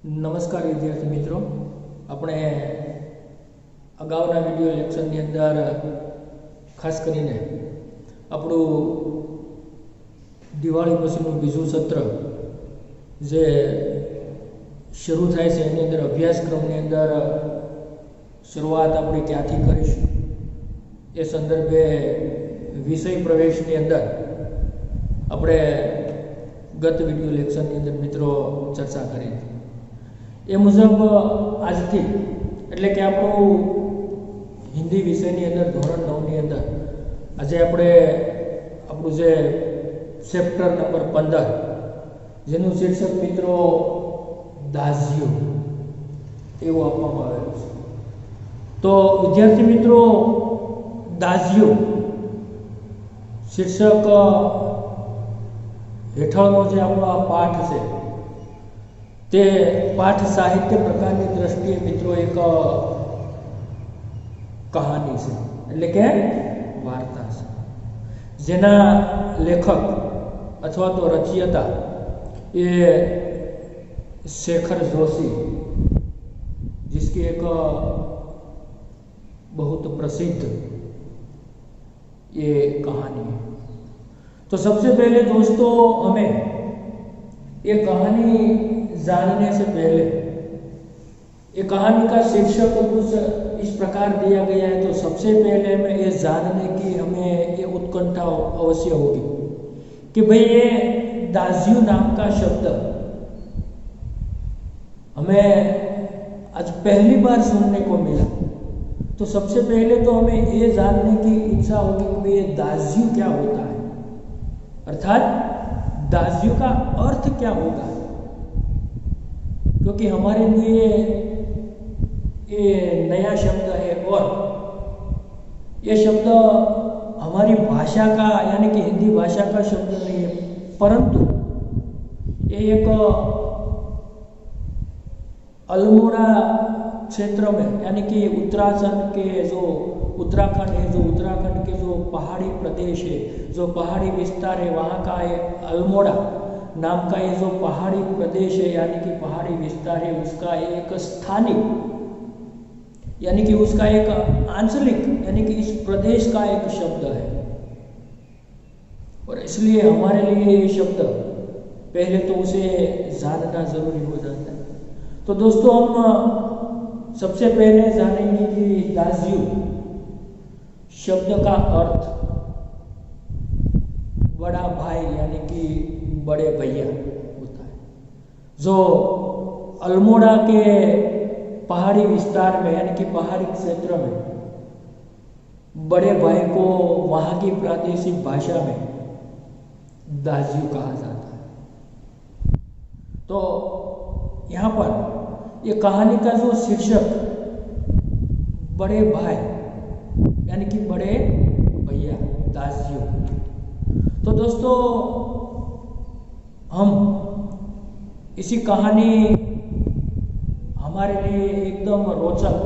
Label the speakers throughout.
Speaker 1: नमस्कार विद्यार्थी मित्रों, अपने अगाउना विडियो लेक्चरनी अंदर खास करीने આપણું દિવાળી પછીનું બીજું સત્ર જે શરૂ થાય છે એની અંદર અભ્યાસક્રમની અંદર શરૂઆત આપણે ક્યાંથી કરીશું એ સંદર્ભે વિષય પ્રવેશની અંદર આપણે ગત વિડિયો લેક્ચરની અંદર મિત્રો ચર્ચા કરી હતી। એ મુજબ આજથી એટલે કે આપણું હિન્દી વિષયની અંદર ધોરણ 9 ની અંદર આજે આપણે આપણું જે ચેપ્ટર નંબર 15 જેનું શીર્ષક મિત્રો દાઝ્યું એવું આપવામાં આવેલું છે। તો વિદ્યાર્થી મિત્રો દાઝ્યું શીર્ષક હેઠળનો જે આપણો આ પાઠ છે તે પાઠ સાહિત્ય પ્રકારની દ્રષ્ટિએ મિત્રો એક કહાની છે એટલે કે वार्ता से जेना लेखक अथवा तो रचयिता ये शेखर जोशी, जिसकी एक बहुत प्रसिद्ध ये कहानी है। तो सबसे पहले दोस्तों हमें ये कहानी जानने से पहले ये कहानी का शीर्षक कुछ इस प्रकार दिया गया है, तो सबसे पहले हमें ये जानने की हमें ये उत्कंठा अवश्य होगी कि भाई ये दाज़्यू नाम का शब्द हमें आज पहली बार सुनने को मिला। तो सबसे पहले तो हमें ये जानने की इच्छा होगी कि भाई ये दाज़्यू क्या होता है, अर्थात दाज़्यू का अर्थ क्या होगा, क्योंकि हमारे लिए ये नया शब्द है और ये शब्द हमारी भाषा का यानी कि हिंदी भाषा का शब्द नहीं है, परंतु ये एक अल्मोड़ा क्षेत्र में यानी कि उत्तराखंड के जो उत्तराखंड है, जो उत्तराखंड के जो पहाड़ी प्रदेश है, जो पहाड़ी विस्तार है, वहाँ का ये अल्मोड़ा नाम का ये जो पहाड़ी प्रदेश है यानी कि पहाड़ी विस्तार है, उसका एक स्थानिक यानी कि उसका एक आंचलिक यानी कि इस प्रदेश का एक शब्द है, और इसलिए हमारे लिए ये शब्द पहले तो उसे जानना जरूरी हो जाता है। तो दोस्तों हम सबसे पहले जानेंगे कि दाज़्यू शब्द का अर्थ बड़ा भाई यानी कि बड़े भैया होता है। जो अल्मोड़ा के पहाड़ी विस्तार में यानी कि पहाड़ी क्षेत्र में बड़े भाई को वहाँ की प्रादेशिक भाषा में दाज़्यू कहा जाता है। तो यहाँ पर ये कहानी का जो शीर्षक बड़े भाई यानी कि बड़े भैया दाज़्यू, तो दोस्तों हम इसी कहानी हमारे लिए एकदम रोचक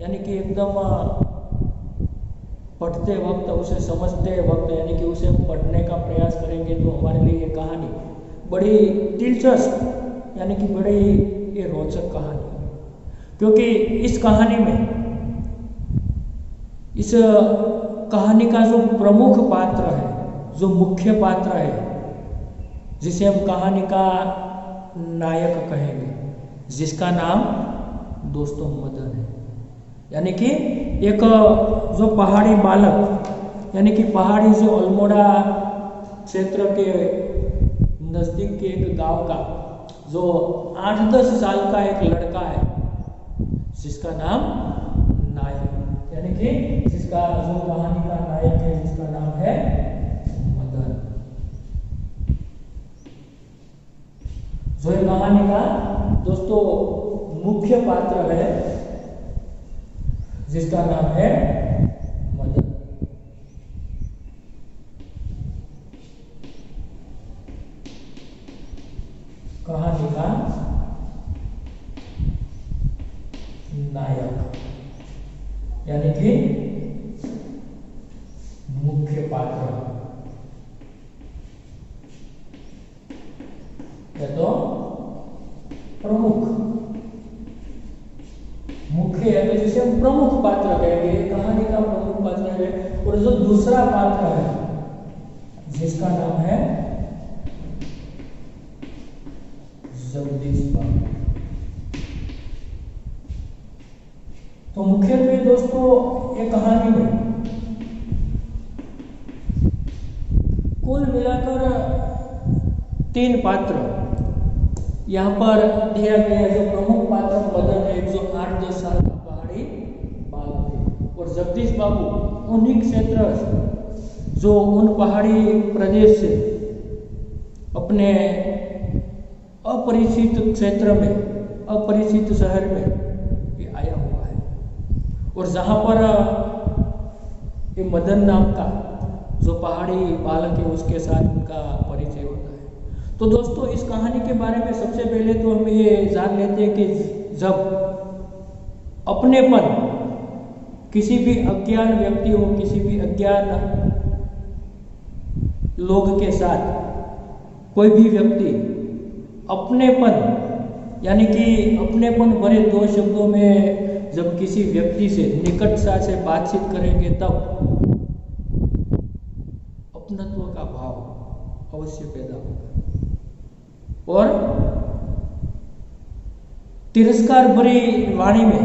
Speaker 1: यानी कि एकदम पढ़ते वक्त उसे समझते वक्त यानी कि उसे पढ़ने का प्रयास करेंगे तो हमारे लिए ये कहानी बड़ी दिलचस्प यानी कि बड़ी ये रोचक कहानी, क्योंकि इस कहानी में इस कहानी का जो प्रमुख पात्र है, जो मुख्य पात्र है, जिसे हम कहानी का नायक कहेंगे, जिसका नाम दोस्तों मदन है। यानी कि एक जो पहाड़ी बालक यानी कि पहाड़ी से अल्मोड़ा क्षेत्र के नज़दीक के एक गांव का जो 8-10 साल का एक लड़का है, जिसका नाम नायक यानी कि जिसका जो कहानी का नायक है, जिसका नाम है मदन। जो ये कहानी का दोस्तों मुख्य पात्र है, जिसका नाम है मदन। कहानी का नायक यानी कि मुख्य पात्र या तो प्रमुख पात्र कहेंगे, कहानी का प्रमुख पात्र है। और जो दूसरा पात्र है जिसका नाम है जगदीश बाबू। तो मुख्यत्वे दोस्तों ये कहानी में कुल मिलाकर 3 पात्र यहाँ पर दिया गया है। जो प्रमुख पात्र मदन है, जो 8-10 साल का पहाड़ी बालक है, और जगदीश बाबू उन्हीं क्षेत्र जो उन पहाड़ी प्रदेश से अपने अपरिचित क्षेत्र में, अपरिचित शहर में ये आया हुआ है, और जहाँ पर ये मदन नाम का जो पहाड़ी बालक है उसके साथ उनका परिचय होता है। तो दोस्तों इस कहानी के बारे में सबसे पहले तो हम ये जान लेते हैं कि जब अपनेपन किसी भी अज्ञान व्यक्ति हो, किसी भी अज्ञान लोग के साथ कोई भी व्यक्ति अपनेपन यानी कि अपनेपन भरे 2 शब्दों में जब किसी व्यक्ति से निकटता से बातचीत करेंगे तब अपनत्व का भाव अवश्य पैदा होगा। और तिरस्कार भरी वाणी में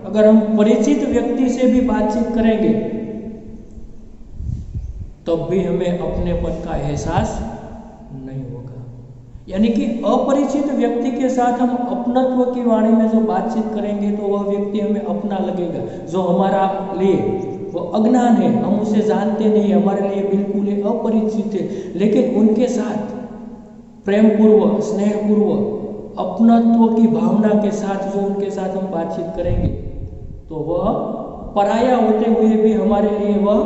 Speaker 1: अगर हम परिचित व्यक्ति से भी बातचीत करेंगे तब भी हमें अपनेपन का एहसास नहीं होगा। यानी कि अपरिचित व्यक्ति के साथ हम अपनत्व की वाणी में जो बातचीत करेंगे तो वह व्यक्ति हमें अपना लगेगा। जो हमारा लिए वो अज्ञान है, हम उसे जानते नहीं, हमारे लिए बिल्कुल अपरिचित है, लेकिन उनके साथ प्रेम पूर्व, स्नेह पूर्व, अपनत्व की भावना के साथ जो उनके साथ हम बातचीत करेंगे तो वह पराया होते हुए भी हमारे लिए वह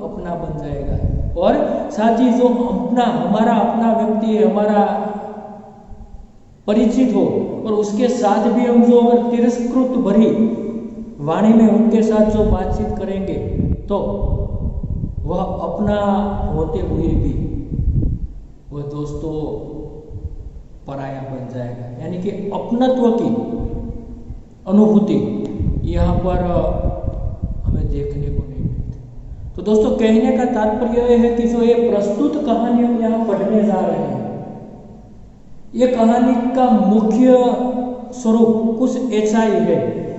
Speaker 1: अपना बन जाएगा। और साथ ही जो अपना, हमारा अपना व्यक्ति है, हमारा परिचित हो और उसके साथ भी हम जो अगर तिरस्कृत भरी वाणी में उनके साथ जो बातचीत करेंगे तो वह अपना होते हुए भी वह दोस्तों पराया बन जाएगा। यानी कि अपनत्व की अनुभूति यहाँ पर हमें देखने को नहीं मिलती। तो दोस्तों कहने का तात्पर्य यह है कि जो ये प्रस्तुत कहानी हम यहाँ पढ़ने जा रहे हैं, ये कहानी का मुख्य स्वरूप कुछ ऐसा ही है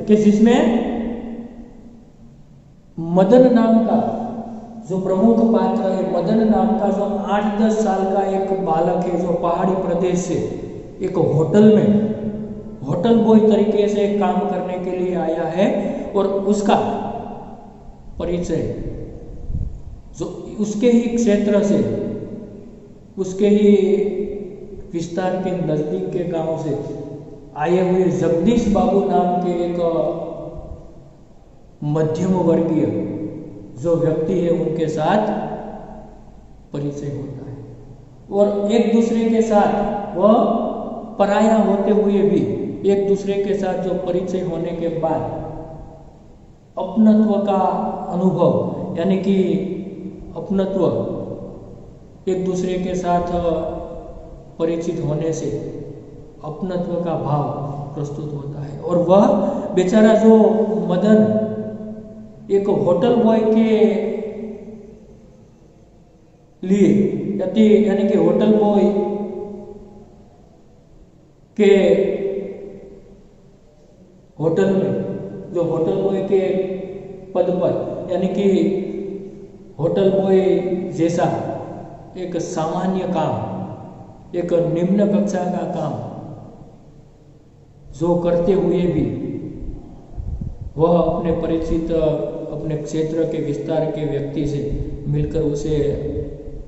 Speaker 1: कि जिसमें मदन नाम का जो प्रमुख पात्र है, मदन नाम का जो 8-10 साल का एक बालक है जो पहाड़ी प्रदेश से एक होटल में होटल बॉय तरीके से काम करने के लिए आया है, और उसका परिचय जो उसके ही क्षेत्र से, उसके ही विस्तार के नजदीक के गांव से आए हुए जगदीश बाबू नाम के एक मध्यम वर्गीय जो व्यक्ति है उनके साथ परिचय होता है। और एक दूसरे के साथ वह पराया होते हुए भी एक दूसरे के साथ जो परिचय होने के बाद अपनत्व का अनुभव, यानी कि अपनत्व एक दूसरे के साथ परिचित होने से अपनत्व का भाव प्रस्तुत होता है। और वह बेचारा जो मदन एक होटल बॉय के लिए यानी कि होटल बॉय के होटल में जो होटल बॉय के पद पर, यानी कि होटल बॉय जैसा एक सामान्य काम, एक निम्न कक्षा का काम जो करते हुए भी वह अपने परिचित, अपने क्षेत्र के विस्तार के व्यक्ति से मिलकर उसे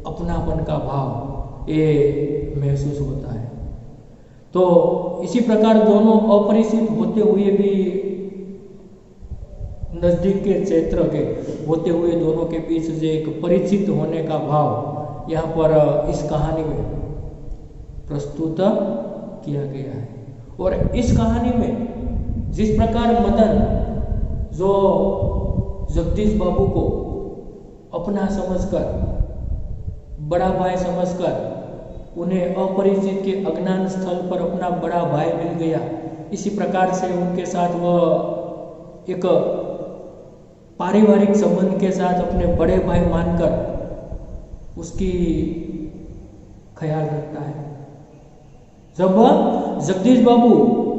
Speaker 1: अपनापन का भाव ये महसूस होता है। तो इसी प्रकार दोनों अपरिचित होते हुए भी नजदीक के क्षेत्र के होते हुए दोनों के बीच जो एक परिचित होने का भाव यहाँ पर इस कहानी में प्रस्तुत किया गया है। और इस कहानी में जिस प्रकार मदन जो जगदीश बाबू को अपना समझकर, बड़ा भाई समझकर उन्हें अपरिचित के अज्ञान स्थल पर अपना बड़ा भाई मिल गया, इसी प्रकार से उनके साथ वह एक पारिवारिक संबंध के साथ अपने बड़े भाई मानकर उसकी ख्याल रखता है। जब जगदीश बाबू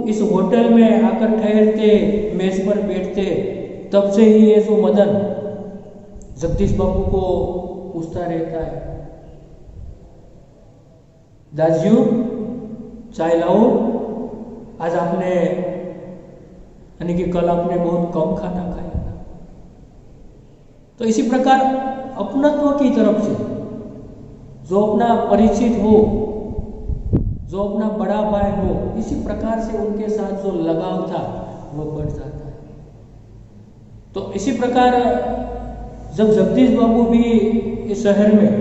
Speaker 1: इस होटल में आकर ठहरते, मेज पर बैठते, तब से ही ये जो मदन जगदीश बाबू को पूछता रहता है, दाजू चाय लाओ, आज आपने यानी कि कल आपने बहुत कम खाना खाया था। तो इसी प्रकार अपनत्व की तरफ से जो अपना परिचित हो, जो अपना बड़ा भाई हो, इसी प्रकार से उनके साथ जो लगाव था वो बढ़ जाता है। तो इसी प्रकार जब जगदीश बाबू भी इस शहर में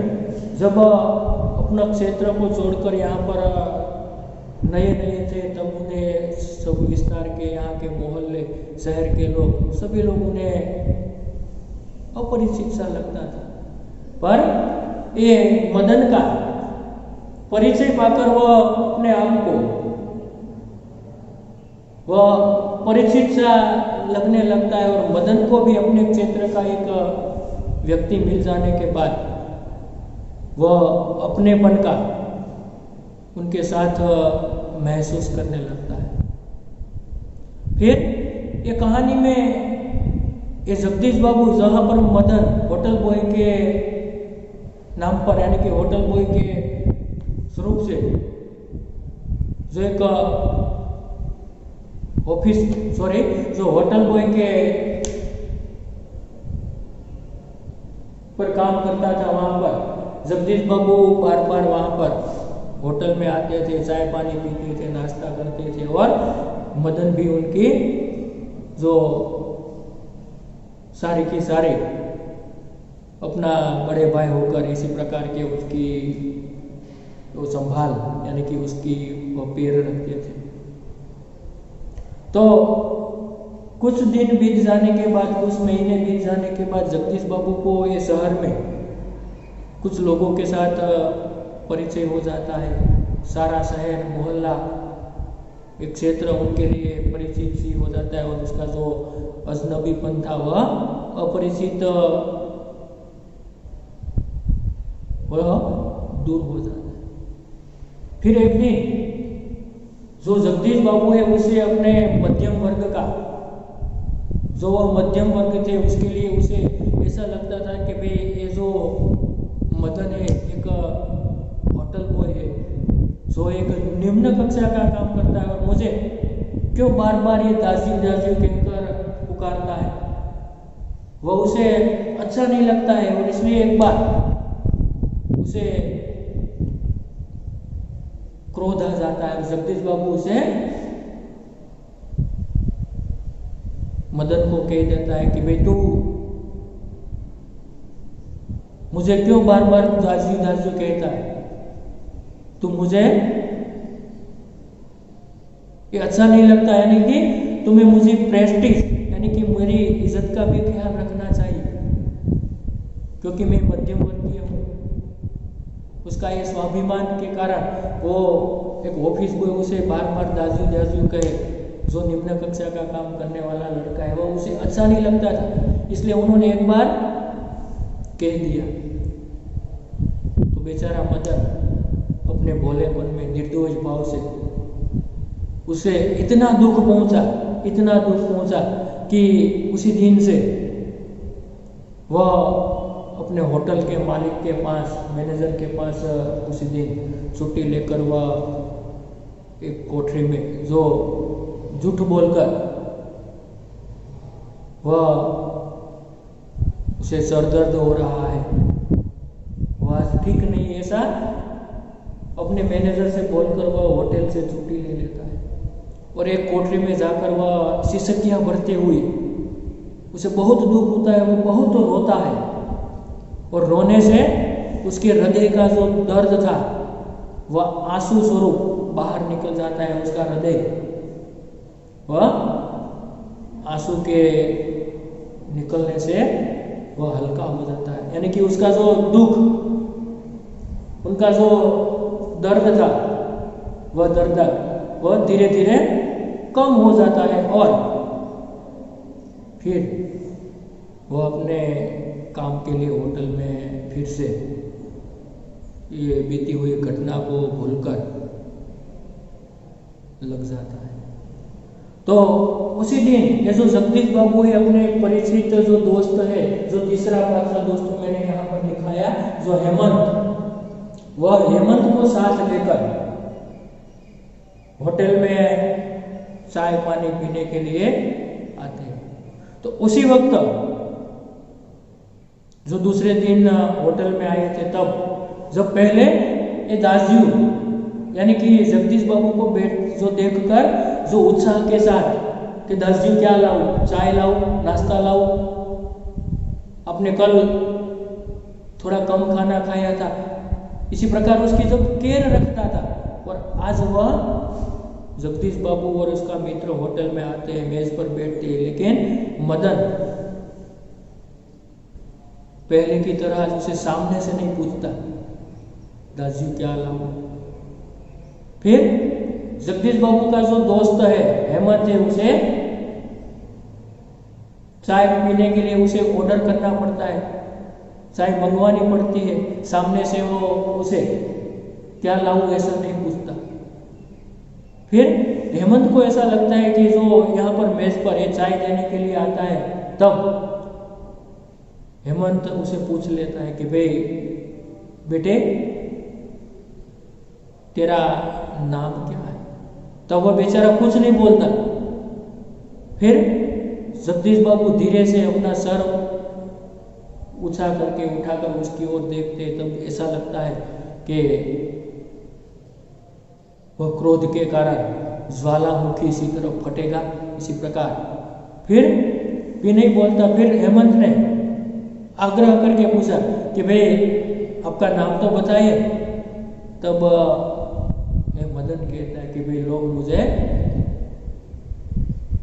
Speaker 1: जब अपना क्षेत्र को छोड़कर यहाँ पर नए नए थे, तब उन्हें सब विस्तार के यहाँ के मोहल्ले, शहर के लोग, सभी लोग उन्हें अपरिचित सा लगता था। पर ये मदन का परिचय पाकर वह अपने आप को वह परिचित सा लगने लगता है, और मदन को भी अपने क्षेत्र का एक व्यक्ति मिल जाने के बाद वह अपनेपन का उनके साथ महसूस करने लगता है। फिर ये कहानी में ये जगदीश बाबू जहाँ पर मदन होटल बॉय के नाम पर, यानी कि होटल बॉय के स्वरूप से जो एक जो होटल बॉय के पर काम करता था, वहां पर जगदीश बाबू बार बार वहां पर होटल में आते थे, चाय पानी पीते थे, नाश्ता करते थे, और मदन भी उनकी जो सारे की सारे अपना बड़े भाई होकर इसी प्रकार के उसकी वो संभाल, यानी कि उसकी वो पैर रखते थे। तो कुछ दिन बीत जाने के बाद, कुछ महीने बीत जाने के बाद जगदीश बाबू को ये शहर में कुछ लोगों के साथ परिचय हो जाता है। सारा शहर, मोहल्ला, एक क्षेत्र उनके लिए परिचित सी हो जाता है, और उसका जो अजनबीपन था वह अपरिचित वह दूर हो जाता है। फिर एक दिन जो जगदीश बाबू है उसे अपने मध्यम वर्ग का, जो वह मध्यम वर्ग थे, उसके लिए उसे ऐसा लगता था कि भाई ये जो मदन है एक होटल बॉय है, जो एक निम्न कक्षा का काम करता है, और मुझे क्यों बार बार ये दाजू दाजू कहकर पुकारता है, वह उसे अच्छा नहीं लगता है। और इसलिए एक बार उसे क्रोध आ जाता है। जगदीश बाबू उसे मदन को कह देता है कि भाई तू मुझे क्यों बार बार दाजू दाजू कहता है, तू मुझे ये अच्छा नहीं लगता, यानी कि तुम्हें मुझे प्रेस्टीज, यानी कि मेरी इज्जत का भी ख्याल रखना चाहिए, क्योंकि मैं मध्यम वर्गीय हूँ। उसका ये स्वाभिमान के कारण वो एक ऑफिस बॉय उसे बार बार दाजू दाजू कहे, जो निम्न कक्षा का काम करने वाला लड़का है, वो उसे अच्छा नहीं लगता था। इसलिए उन्होंने एक बार कह दिया। तो बेचारा मदन अपने भोलेपन में, निर्दोष भाव से उसे इतना दुख पहुंचा कि उसी दिन से वह अपने होटल के मालिक के पास, मैनेजर के पास उसी दिन छुट्टी लेकर वह एक कोठरी में, जो झूठ बोलकर वह उसे सरदर्द हो रहा है, वह ठीक नहीं, ऐसा अपने मैनेजर से बोलकर वह होटल से छुट्टी ले लेता है, और एक कोठरी में जाकर वह सिसकियां भरते हुए, उसे बहुत दुख होता है, वो बहुत रोता है, और रोने से उसके हृदय का जो दर्द था वह आंसू स्वरूप बाहर निकल जाता है। उसका हृदय वह आंसू के निकलने से वह हल्का हो जाता है, यानी कि उसका जो दुख, उनका जो दर्द था, वह धीरे धीरे कम हो जाता है। और फिर वो अपने काम के लिए होटल में फिर से ये बीती हुई घटना को भूलकर लग जाता है। तो उसी दिन ये जो जगदीश बाबू है अपने परिचित जो दोस्त है, जो तीसरा पात्र दोस्त मैंने यहाँ पर दिखाया, जो हेमंत, वह हेमंत को साथ लेकर होटल में चाय पानी पीने के लिए आते हैं। तो उसी वक्त जो दूसरे दिन होटल में आए थे, तब जब पहले ये दासजी यानी कि जगदीश बाबू को जो देखकर जो उत्साह के साथ कि दासजी क्या लाऊं, चाय लाऊं, नाश्ता लाऊं, आपने कल थोड़ा कम खाना खाया था, इसी प्रकार उसकी जब केयर रखता था, और आज वह जगदीश बाबू और उसका मित्र होटल में आते हैं, मेज पर बैठते हैं, लेकिन मदन पहले की तरह उसे सामने से नहीं पूछता दासजी क्या लाऊं। फिर जगदीश बाबू का जो दोस्त है हेमंत है, उसे चाय पीने के लिए उसे ऑर्डर करना पड़ता है, चाय मंगवानी पड़ती है, सामने से वो उसे क्या लाऊं ऐसा नहीं पूछता। फिर हेमंत को ऐसा लगता है कि जो यहाँ पर मेज पर ये चाय देने के लिए आता है, तब हेमंत उसे पूछ लेता है कि भाई बेटे तेरा नाम क्या है। तब वह बेचारा कुछ नहीं बोलता। फिर जगदीश बाबू धीरे से अपना सर ऊंचा करके उठाकर उसकी ओर देखते, तब ऐसा लगता है कि वह क्रोध के कारण ज्वालामुखी सी तरफ फटेगा, इसी प्रकार फिर भी नहीं बोलता। फिर हेमंत ने आग्रह करके पूछा कि भाई आपका नाम तो बताइए। तब मदन कहता है कि भाई लोग मुझे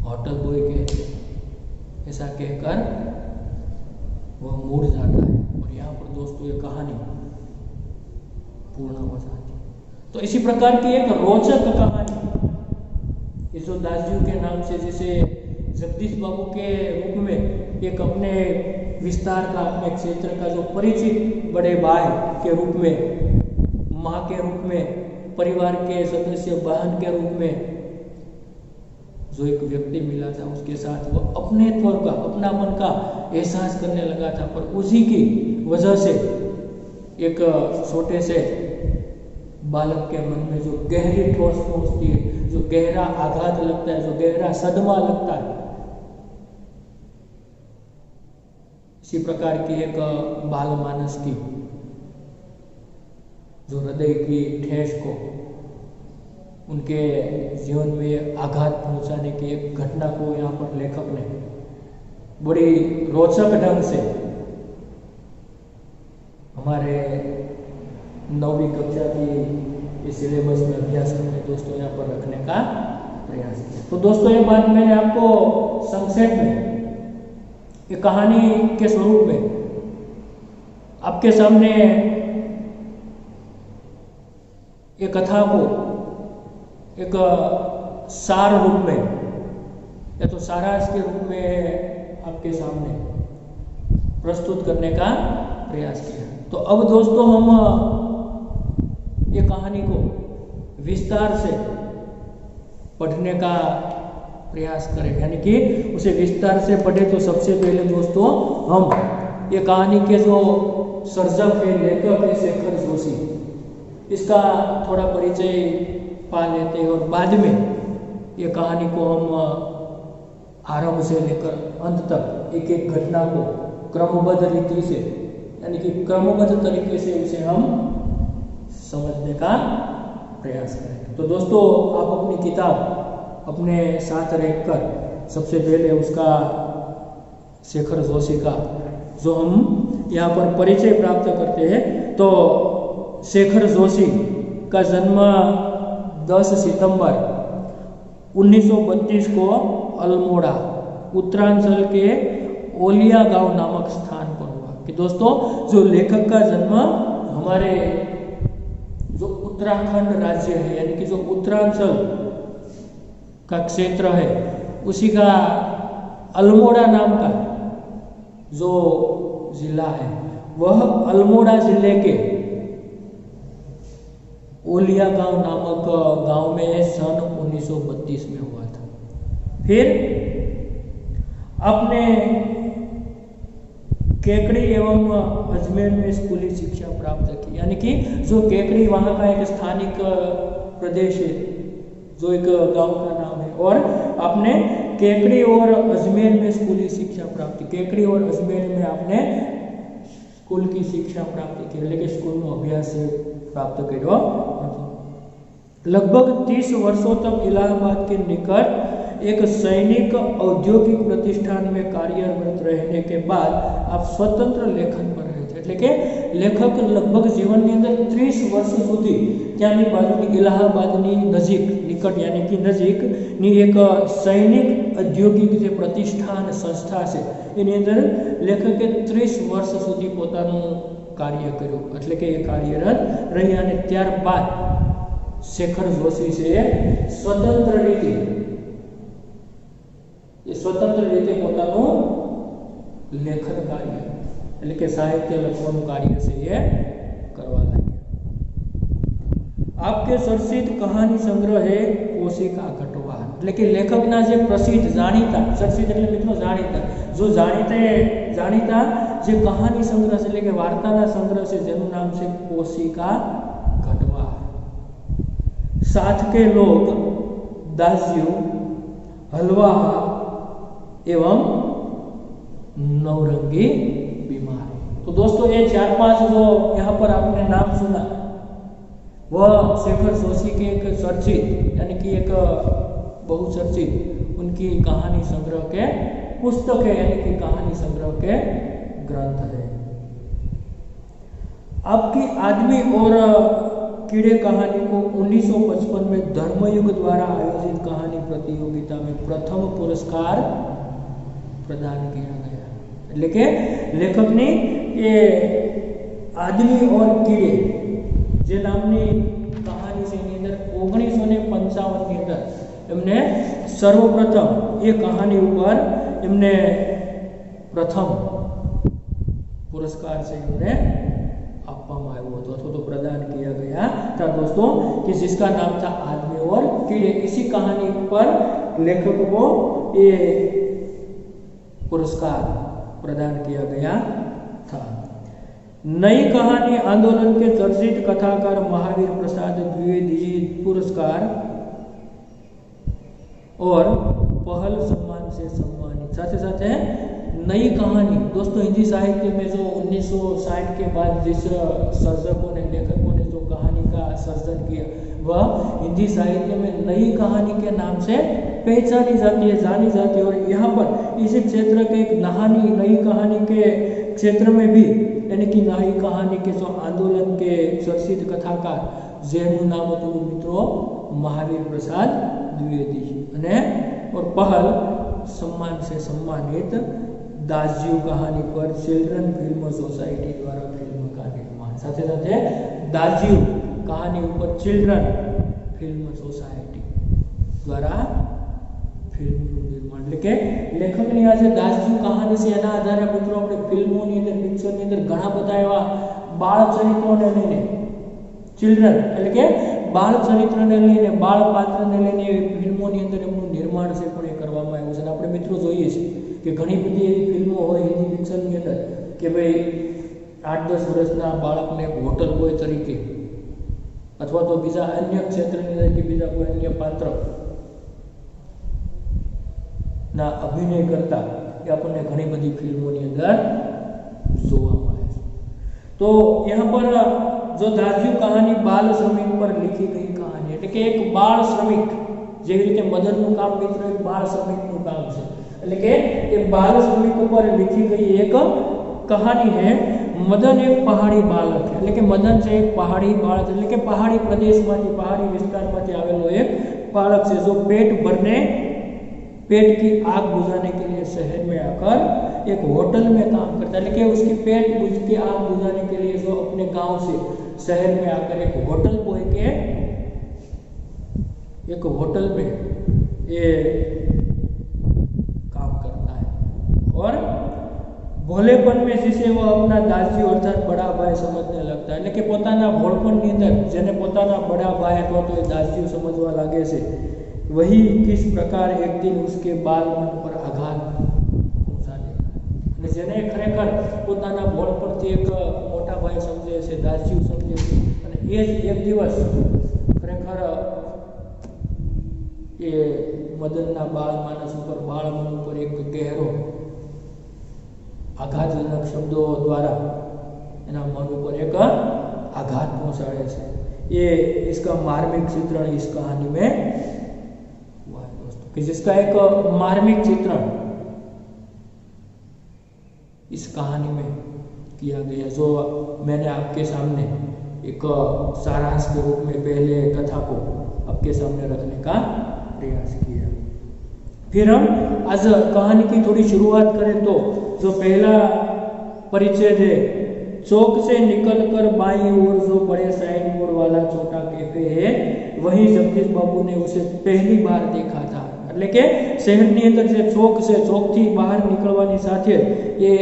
Speaker 1: होटल बॉय कहते हैं। ऐसा कहकर वह मुड़ जाता है, और यहाँ पर दोस्तों ये कहानी पूर्ण हो जाती है। तो इसी प्रकार की एक रोचक कहानी इस दासजी के नाम से, जैसे जगदीश बाबू के रूप में एक अपने विस्तार का, अपने क्षेत्र का जो परिचित बड़े भाई के रूप में, माँ के रूप में, परिवार के सदस्य, बहन के रूप में जो एक व्यक्ति मिला था, उसके साथ वो अपने तौर का, अपनापन का एहसास करने लगा था। पर उसी की वजह से एक छोटे से बालक के मन में जो गहरी ठोस पहुंचती है, जो गहरा आघात लगता है, जो गहरा सदमा लगता है, इसी प्रकार की एक बाल मानस की जो हृदय की ठेस को, उनके जीवन में आघात पहुंचाने की एक घटना को यहाँ पर लेखक ने बड़ी रोचक ढंग से हमारे 9वीं कक्षा की सिलेबस में अभ्यास में दोस्तों यहाँ पर रखने का प्रयास किया। तो दोस्तों ये बात मैंने आपको संक्षेप में एक कहानी के स्वरूप में आपके सामने एक कथा को एक सार रूप में या तो सारांश के रूप में आपके सामने प्रस्तुत करने का प्रयास किया। तो अब दोस्तों हम ये कहानी को विस्तार से पढ़ने का प्रयास करें, यानी कि उसे विस्तार से पढ़े। तो सबसे पहले दोस्तों हम ये कहानी के जो सर्जक है, लेखक है शेखर जोशी, इसका थोड़ा परिचय पा लेते हैं, और बाद में ये कहानी को हम आरंभ से लेकर अंत तक एक एक घटना को क्रमबद्ध रीति से, यानी कि क्रमबद्ध तरीके से उसे हम समझने का प्रयास करें। तो दोस्तों आप अपनी किताब अपने साथ रखकर सबसे पहले उसका शेखर जोशी का जो हम यहाँ पर परिचय प्राप्त करते हैं। तो शेखर जोशी का जन्म 10 सितंबर 1932 को अल्मोड़ा उत्तरांचल के ओलिया गांव नामक स्थान पर हुआ। कि दोस्तों जो लेखक का जन्म हमारे जो उत्तराखंड राज्य है, यानी कि जो उत्तरांचल का क्षेत्र है, उसी का अल्मोड़ा नाम का जो जिला है वह अल्मोड़ा जिले के ओलिया गांव नामक गांव में सन 1932 में हुआ था। फिर अपने केकड़ी एवं अजमेर में स्कूली शिक्षा प्राप्त की, यानी कि जो केकड़ी वहाँ का एक स्थानिक प्रदेश है, जो एक गांव का नाम है, और अपने केकड़ी और अजमेर में स्कूली शिक्षा प्राप्त की। केकड़ी और अजमेर में आपने स्कूल की शिक्षा प्राप्त की, लेकिन स्कूल में अभ्यास प्राप्त કર્યો। लगभग 30 वर्षों तक इलाहाबाद के निकट एक सैनिक औद्योगिक प्रतिष्ठान में कार्यरत रहने के बाद आप स्वतंत्र लेखन पर रहे थे। એટલે કે લેખક લગભગ જીવનની અંદર 30 વર્ષ સુધી ત્યાંની બાજુની ઇલાહાબાદની નજીક નિકટ यानी कि નજીકની એક સૈનિક ઔદ્યોગિક જે પ્રતિષ્ઠાન સંસ્થા છે એની અંદર લેખકે 30 વર્ષ સુધી પોતાનું કાર્ય કર્યું, એટલે કે એ કાર્યરત રહ્યા અને ત્યારબાદ शेखर जोशी से स्वतंत्र रीते પોતાનું લેખન કાર્ય એટલે કે સાહિત્ય લખવાનું કાર્ય છે એ કરવા લાગ્યા। आपके चर्चित कहानी संग्रह है कोशिका घटवार, એટલે કે લેખકના જે પ્રસિદ્ધ જાણીતા, ચર્ચિત એટલે મિત્રો જાણીતા, जो જાણીતા જે કહાની સંગ્રહ છે એટલે કે વાર્તાના સંગ્રહ છે જેનું નામ છે कोशिका घटवार। साथ के लोग दासियों, हलवाहा एवं नवरंगी बीमार। तो दोस्तों ये 4-5 जो यहाँ पर आपने नाम सुना वह शेखर जोशी के एक चर्चित यानी कि एक बहुचर्चित उनकी कहानी संग्रह के पुस्तक है, यानी कि कहानी संग्रह के ग्रंथ है। आपकी आदमी और कीड़े कहानी को 1955 में धर्मयुग द्वारा आयोजित कहानी प्रतियोगिता में प्रथम पुरस्कार प्रदान किया गया। એટલે કે લેખકની એ આદમી और कीड़े જે નામની કહાની છે એની અંદર 1955 ની અંદર એમને સર્વપ્રથમ એ કહાની ઉપર એમને પ્રથમ પુરસ્કાર છે એમને આપવામાં આવ્યો હતો अथवा तो प्रदान किया गया था दोस्तों, कि जिसका नाम था आदमी और कीड़े। इसी कहानी पर लेखक को ये पुरस्कार प्रदान किया गया था। नई कहानी आंदोलन के चर्चित कथाकार महावीर प्रसाद द्विवेदी पुरस्कार और पहल सम्मान से सम्मानित। साथ साथ नई कहानी दोस्तों हिंदी साहित्य में जो 1960 के बाद जिस सर्जकों ने लेखकों ने जो कहानी का सर्जन किया वह हिंदी साहित्य में नई कहानी के नाम से पहचानी जाती है, जानी जाती है। और यहाँ पर इसी क्षेत्र के एक नई कहानी के क्षेत्र में भी यानी कि नई कहानी के जो आंदोलन के चर्चित कथाकार જેનું નામ હતું મિત્રો महावीर प्रसाद द्विवेदी और पहल सम्मान से सम्मानित दासजीव कहानी पर चिल्ड्रन फिल्म सोसाइटी द्वारा फिल्म का निर्माण। साथ साथ दासजीव कहानी पर चिल्ड्रन फिल्म सोसाइटी द्वारा फिल्म निर्माण એટલે કે લેખકની આ જે દાસજીવ કહાની છે એના આધારે મિત્રો આપણે ફિલ્મોની અંદર પિક્ચરની અંદર ઘણા બધા એવા બાળ ચરિત્રોને લઈને ચિલ્ડ્રન એટલે કે બાળ ચરિત્રને લઈને બાળ પાત્રને લઈને ફિલ્મોની અંદર એમનું નિર્માણ છે પણ એ કરવામાં આવ્યું છે। અને આપણે મિત્રો જોઈએ છીએ કે ઘણી બધી એવી ફિલ્મો હોય હિન્દી પિક્ચરની અંદર કે ભાઈ 8-10 વર્ષના બાળકને એક હોટલ બોય તરીકે અથવા તો બીજા અન્ય ક્ષેત્રની અંદર કે બીજા કોઈ અન્ય પાત્ર ના અભિનય કરતા એ આપણને ઘણી બધી ફિલ્મોની અંદર જોવા મળે છે। તો यहाँ पर जो दासजीव कहानी बाल श्रमिक पर लिखी गई कहानी એટલે કે એક બાળ શ્રમિક જેવી રીતે મદનનું કામ મિત્રો એક બાળ શ્રમિકનું કામ છે એટલે કે એ બાલ શ્રમિક ઉપર लिखी गई एक कहानी है। मदन एक पहाड़ी बालक है એટલે કે મદન છે એક પહાડી બાળક એટલે કે પહાડી પ્રદેશમાંથી પહાડી વિસ્તારમાંથી આવેલો એક બાળક છે जो पेट की आग बुझाने के लिए शहर में आकर एक होटल में काम करता है। लेकिन उसकी पेट बुझ की आग बुझाने के लिए जो अपने गांव से शहर में आकर एक होटल बॉय के एक होटल में ये काम करता है और भोलेपन में जिसे वो अपना दासियों अर्थात बड़ा भाई समझने लगता है, એટલે કે પોતાના ભોળપણની અંદર જેને પોતાના બડા ભાઈ અથવા તો દાસિयों समझવા લાગે છે, वही किस प्रकार एक दिन उसके बाल मन पर आघात पहुंचाने, અને જેને ખરેખર પોતાના ભોળપણથી એક મોટા ભાઈ સમજે છે, દાસિयों સમજે છે, અને એ જ એક દિવસ ખરેખર એ મદનના બાળ માનસ ઉપર બાળ મન ઉપર એક ગહેરો आघातजनक शब्दों द्वारा एना मन पर एक आघात पहुंचाड़े छे। ये इसका मार्मिक चित्रण इस कहानी में हुआ है दोस्तों, कि जिसका एक मार्मिक चित्रण इस कहानी में किया गया, जो मैंने आपके सामने एक सारांश के रूप में पहले कथा को आपके सामने रखने का प्रयास किया। फिर हम आज कहानी की थोड़ी शुरुआत करें तो जो पहला परिच्छेद है, चौक से निकलकर बाईं ओर जो बड़े साइन बोर्ड वाला छोटा कैफे है, वहीं जगदीश बाबू ने उसे पहली बार देखा था। એટલે કે શહેરની અંદર જે ચોક છે, ચોકથી બહાર નીકળવાની સાથે એ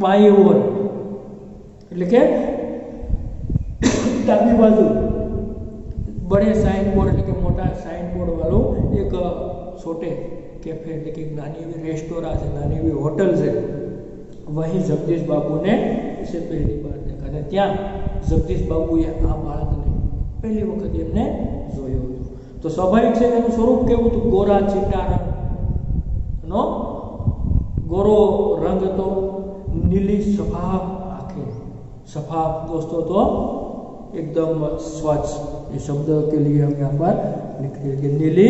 Speaker 1: બાઈ ઓર એટલે કે ડાબી બાજુ બड़े साइन बोर्ड એટલે કે મોટા साइन बोर्ड वालों एक छोटे कैफे એટલે કે નાની એવી રેસ્ટોરાં છે, નાની એવી હોટલ છે, वहीं जगदीश बाबू ने इसे पहली बार देखा था। त्या जगदीश बाबू आ बाळकने पहली वखत एमने जोयो हतो। तो स्वाभाविक है एનું स्वरूप केवुं હતું, गोरा चीटा रंगनो गोरो रंग तो नीली सफाफ आंखें, सफाफ दोस्तों तो एकदम स्वच्छ, ये शब्द के लिए हम यहाँ पर लिख दिए कि नीली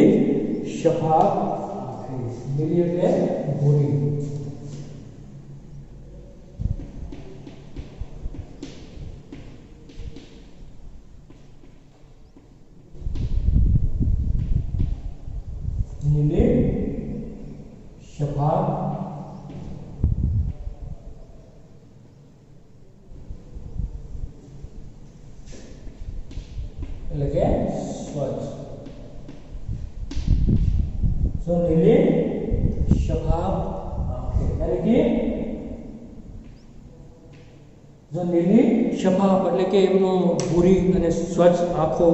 Speaker 1: सफाफ आंखें, नीली એટલે ભૂરી, नीले सफाफ એટલે કે સ્વચ્છ, जो नीले सफाफ आंखें यानी कि जो नीली सफाफ એટલે કે એમનો ભૂરી અને સ્વચ્છ આંખો,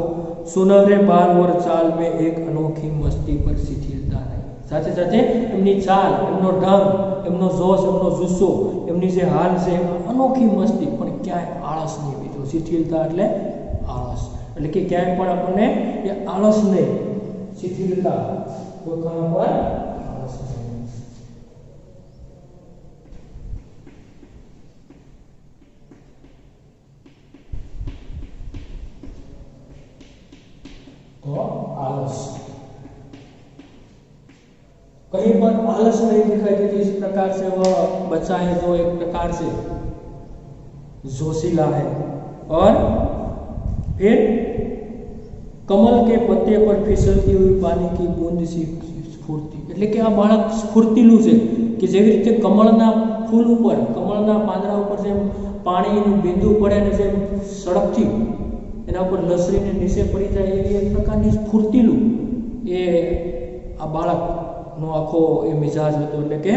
Speaker 1: सुनहरे बाल और चाल में एक अनोखी मस्ती पर शिथिलता है। साथे साथे एमनी चाल, एमनो ढंग, एमनो जोश, एमनो जुस्सो, एमनी जे हाल से अनोखी मस्ती, पण क्यांय आळस नहीं बीजो। शिथिलता એટલે आळस, એટલે કે ક્યાંય પણ આપણને એ આળસ નહીં, શિથિલતા કોઈ કામ પર આળસ નહીં। तो आलस, कहीं पर आलस नहीं दिखाई देती। इस प्रकार से वह बच्चा है जो एक प्रकार से जोशीला है। और फिर कमल के पत्ते पर फिसलती हुई पानी की बूंद सी स्फूर्ति, એટલે કે આ બાળક સ્ફૂર્તિલું છે કે જેવી રીતે કમળના ફૂલ ઉપર, કમળના પાંદડા ઉપર જેમ પાણીનું બિંદુ પડે ને જેમ સડકથી એના ઉપર લસરીને નીચે પડી જાય, એવી એક પ્રકારની સ્ફૂર્તિલું એ આ બાળકનો આખો એ મિજાજ હતો। એટલે કે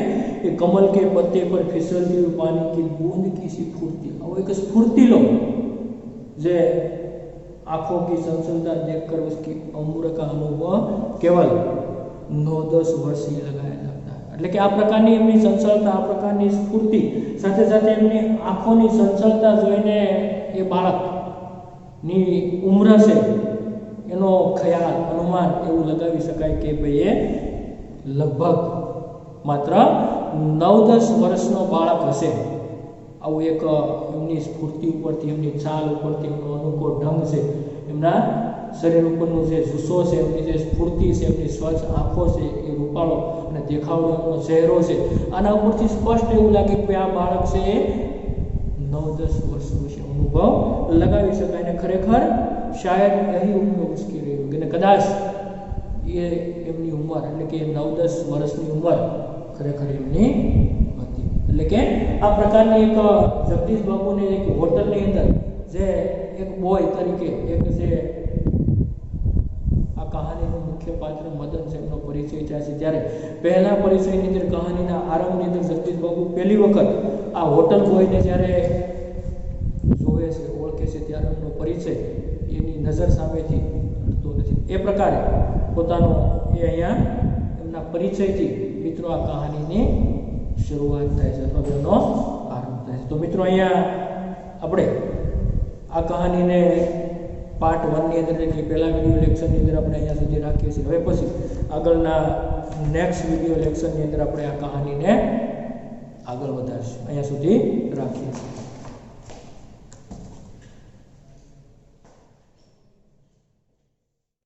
Speaker 1: એ કમલ કે પત્તે પર फिसलती हुई पानी की बूंद की सी फूर्ति, આવો એક સ્ફૂર્તિલો જે आंखों की चंचलता देखकर उसकी उम्र का अनुभव केवल 9-10 वर्ष ही लगाया जाता है। એટલે કે આ પ્રકારની એમની ચંચલતા, આ પ્રકારની સ્ફૂર્તિ, સાથે સાથે એમની આંખોની ચંચલતા જોઈને એ બાળકની ઉંમર છે એનો ખ્યાલ, અનુમાન એવું લગાવી શકાય કે ભાઈ એ લગભગ માત્ર 9-10 વર્ષનો બાળક હશે। આવું એક એમની સ્ફૂર્તિ ઉપરથી, એમની ચાલ ઉપરથી, એમનો અનુકૂળ ઢંગ છે, એમના શરીર ઉપરનો જે જુસ્સો છે, એમની જે સ્ફૂર્તિ છે, એમની સ્વચ્છ આંખો છે, એ રૂપાળો અને દેખાવડો એમનો ચહેરો છે, આના ઉપરથી સ્પષ્ટ એવું લાગે કે આ બાળક છે એ 9-10 વર્ષનું છે, અનુભવ લગાવી શકાય। અને ખરેખર શાયદ यही उम्र उसकी रही होगी ने कदाच ये एमनी उम्र એટલે કે 9-10 વર્ષની ઉંમર ખરેખર એમની હતી। એટલે કે આ પ્રકારની એક જગદીશ બાબુને એક હોટલની અંદર જે એક બોય તરીકે, એક જે આ કહાનીનું મુખ્ય પાત્ર મદન છે એમનો પરિચય પરિચય થયા છે ત્યારે પહેલા પરિચયની અંદર કહાનીના આરંભની અંદર જગદીશ બાબુ પહેલી વખત આ હોટલ બોયને જ્યારે જોવે છે ઓળખે છે ત્યારે એમનો પરિચય એની નજર સામેથી હટતો નથી. એ પ્રકારે પોતાનો એ અહીંયા એમના પરિચયથી મિત્રો આ કહાનીની શરૂઆત થાય છે અથવા એનો આરંભ થાય છે. તો મિત્રો અહીંયા આપણે આ કહાનીને પાર્ટ 1 ની અંદર એટલે પહેલા વિડીયો લેક્ચરની અંદર આપણે અહીંયા સુધી રાખીએ છીએ. હવે પછી આગળના નેક્સ્ટ વિડીયો લેક્ચરની અંદર આપણે આ કહાનીને આગળ વધારીશું. અહીંયા સુધી રાખીએ છીએ.